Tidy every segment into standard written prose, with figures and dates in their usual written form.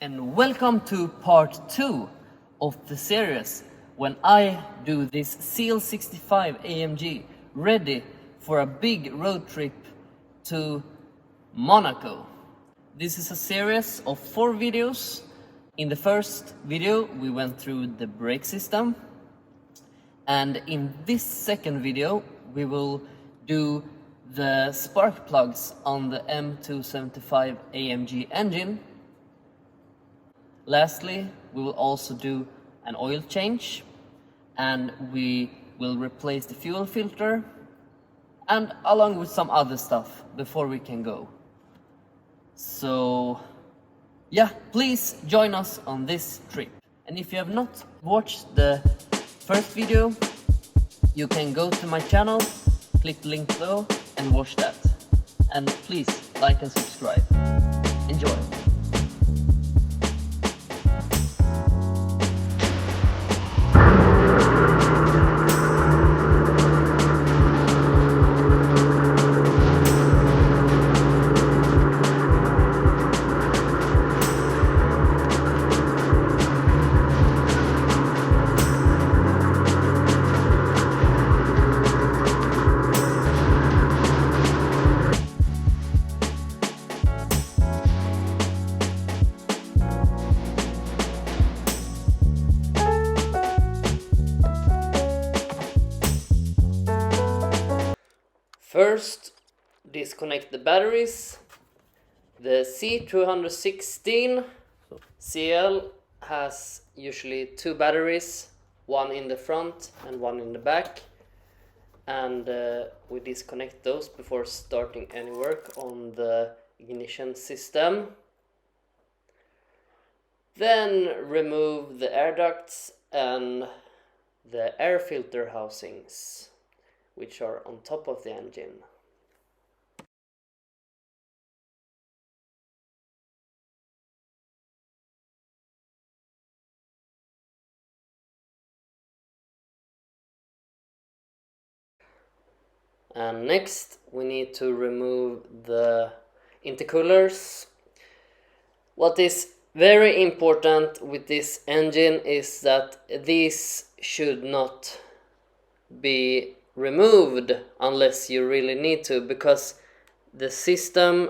and welcome to part 2 of the series when I do this CL65 AMG ready for a big road trip to Monaco. This is a series of 4 videos. In the first video we went through the brake system, and in this second video we will do the spark plugs on the M275 AMG engine. Lastly, we will also do an oil change, and we will replace the fuel filter, and along with some other stuff before we can go. So yeah, please join us on this trip. And if you have not watched the first video, you can go to my channel, click the link below and watch that. And please like and subscribe. Enjoy. First, disconnect the batteries. The C216 CL has usually 2 batteries, one in the front and one in the back, and we disconnect those before starting any work on the ignition system. Then remove the air ducts and the air filter housings, which are on top of the engine. And next we need to remove the intercoolers. What is very important with this engine is that these should not be removed unless you really need to, because the system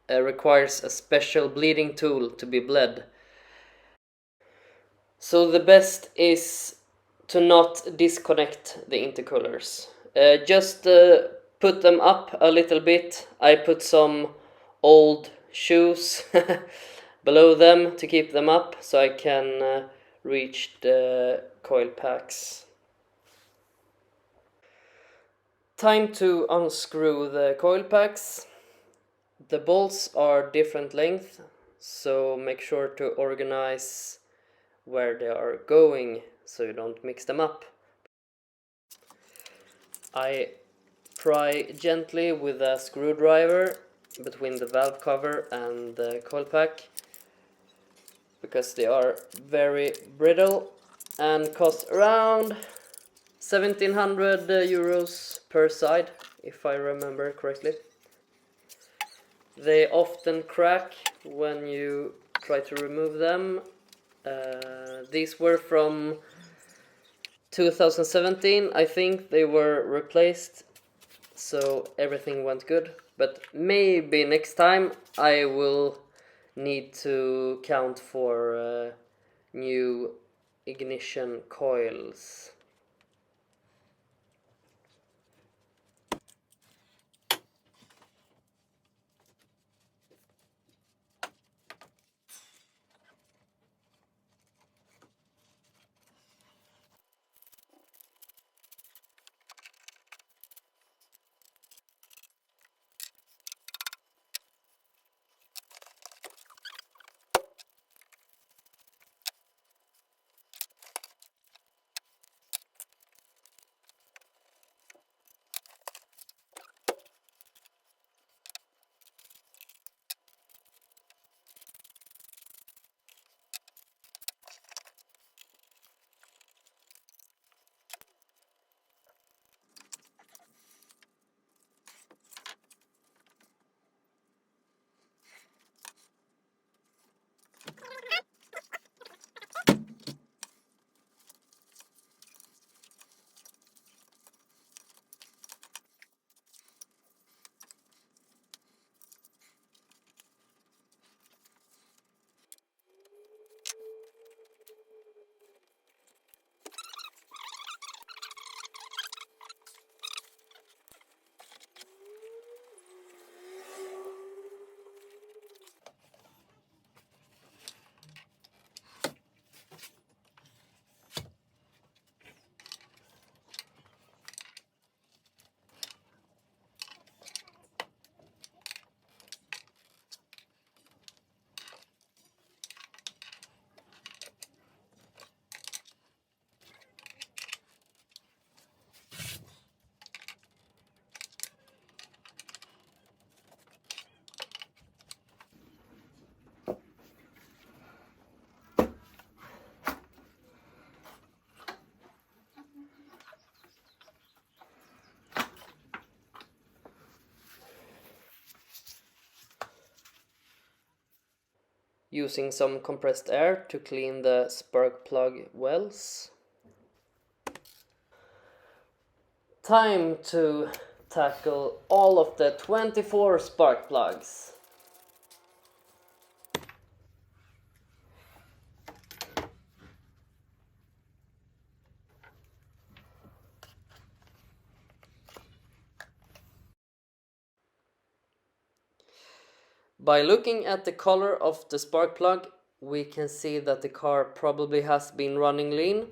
requires a special bleeding tool to be bled. So the best is to not disconnect the intercoolers. Just put them up a little bit. I put some old shoes below them to keep them up so I can reach the coil packs. Time to unscrew the coil packs. The bolts are different length, so make sure to organize where they are going so you don't mix them up. I pry gently with a screwdriver between the valve cover and the coil pack, because they are very brittle and cost around 1700 euros per side, if I remember correctly. They often crack when you try to remove them. These were from 2017, I think they were replaced, so everything went good. But maybe next time I will need to count for new ignition coils. using some compressed air to clean the spark plug wells. Time to tackle all of the 24 spark plugs. By looking at the color of the spark plug, we can see that the car probably has been running lean.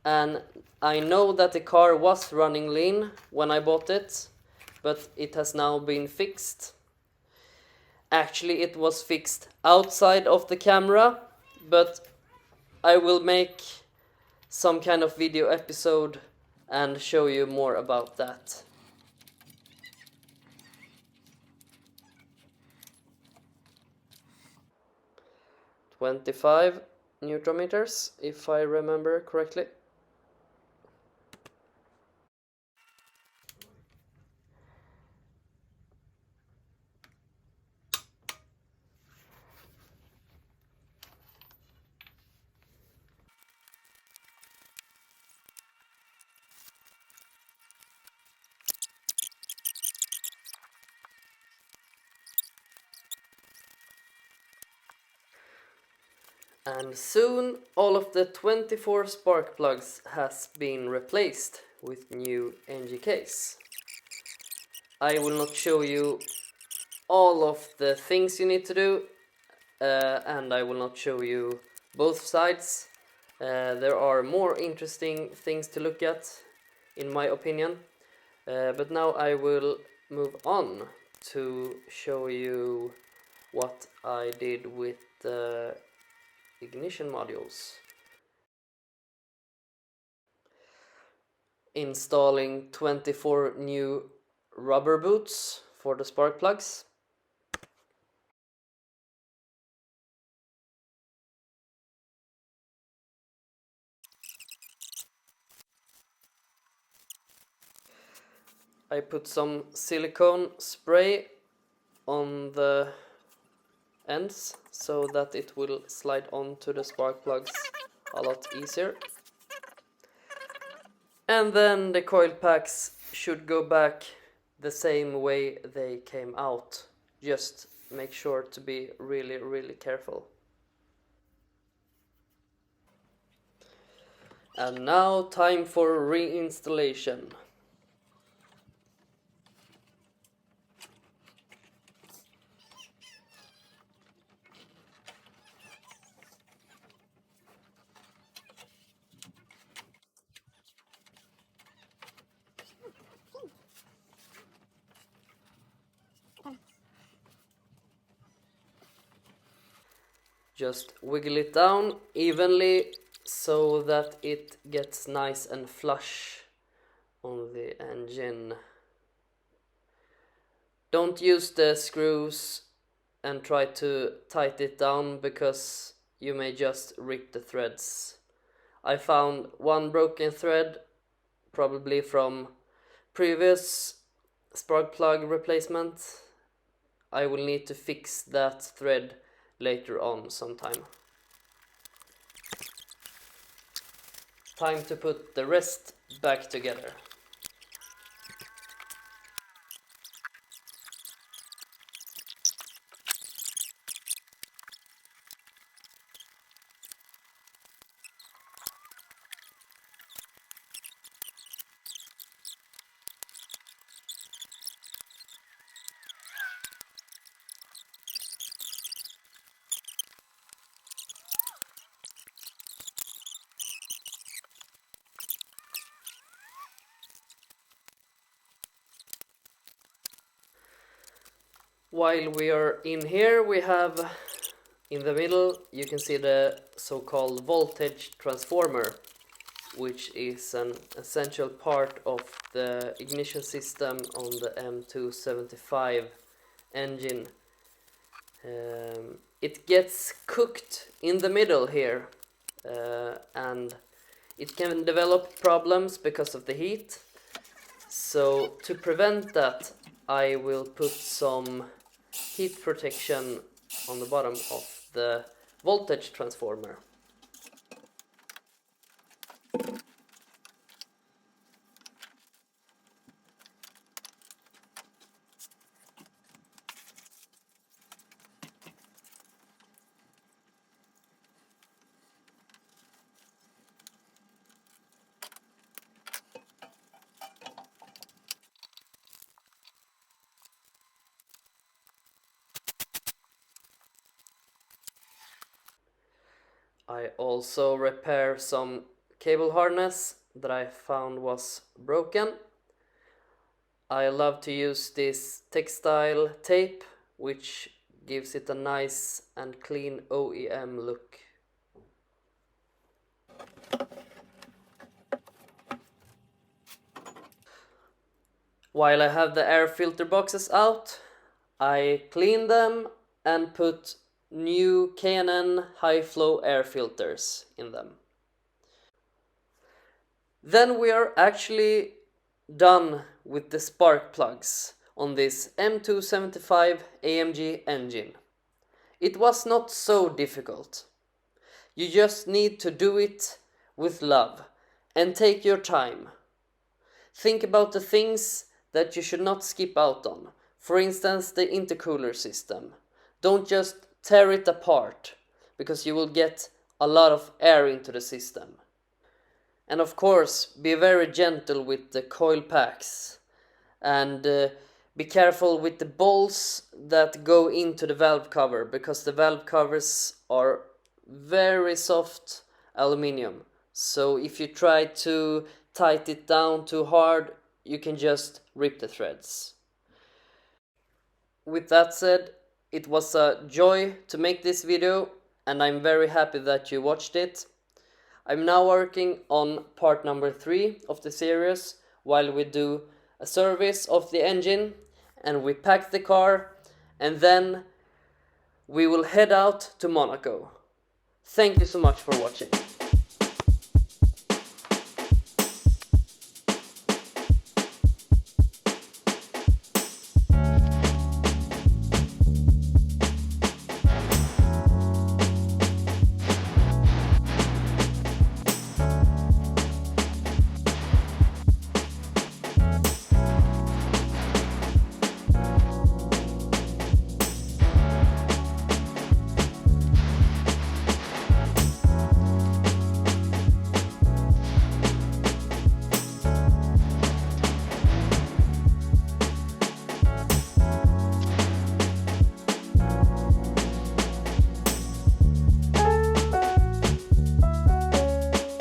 And I know that the car was running lean when I bought it, but it has now been fixed. Actually, it was fixed outside of the camera, but I will make some kind of video episode and show you more about that. "25 Newton meters, if I remember correctly. And soon all of the 24 spark plugs has been replaced with new NGKs. I will not show you all of the things you need to do, and I will not show you both sides. There are more interesting things to look at, in my opinion. But now I will move on to show you what I did with the ignition modules. Installing 24 new rubber boots for the spark plugs. I put some silicone spray on the ends so that it will slide onto the spark plugs a lot easier. And then the coil packs should go back the same way they came out. Just make sure to be really careful. And now time for reinstallation. Just wiggle it down evenly so that it gets nice and flush on the engine. Don't use the screws and try to tighten it down, because you may just rip the threads. I found one broken thread, probably from previous spark plug replacement. I will need to fix that thread later on sometime. Time to put the rest back together. While we are in here, we have in the middle, you can see the so-called voltage transformer, which is an essential part of the ignition system on the M275 engine. It gets cooked in the middle here, and it can develop problems because of the heat. So to prevent that, I will put some heat protection on the bottom of the voltage transformer. I also repair some cable harness that I found was broken. I love to use this textile tape, which gives it a nice and clean OEM look. While I have the air filter boxes out, I clean them and put new K&N high flow air filters in them. Then we are actually done with the spark plugs on this M275 AMG engine. It was not so difficult. You just need to do it with love and take your time. Think about the things that you should not skip out on. For instance, the intercooler system. Don't just tear it apart, because you will get a lot of air into the system. And of course, be very gentle with the coil packs, and be careful with the bolts that go into the valve cover, because the valve covers are very soft aluminium. So if you try to tighten it down too hard, you can just rip the threads. With that said, it was a joy to make this video, and I'm very happy that you watched it. I'm now working on part number 3 of the series, while we do a service of the engine and we pack the car, and then we will head out to Monaco. Thank you so much for watching.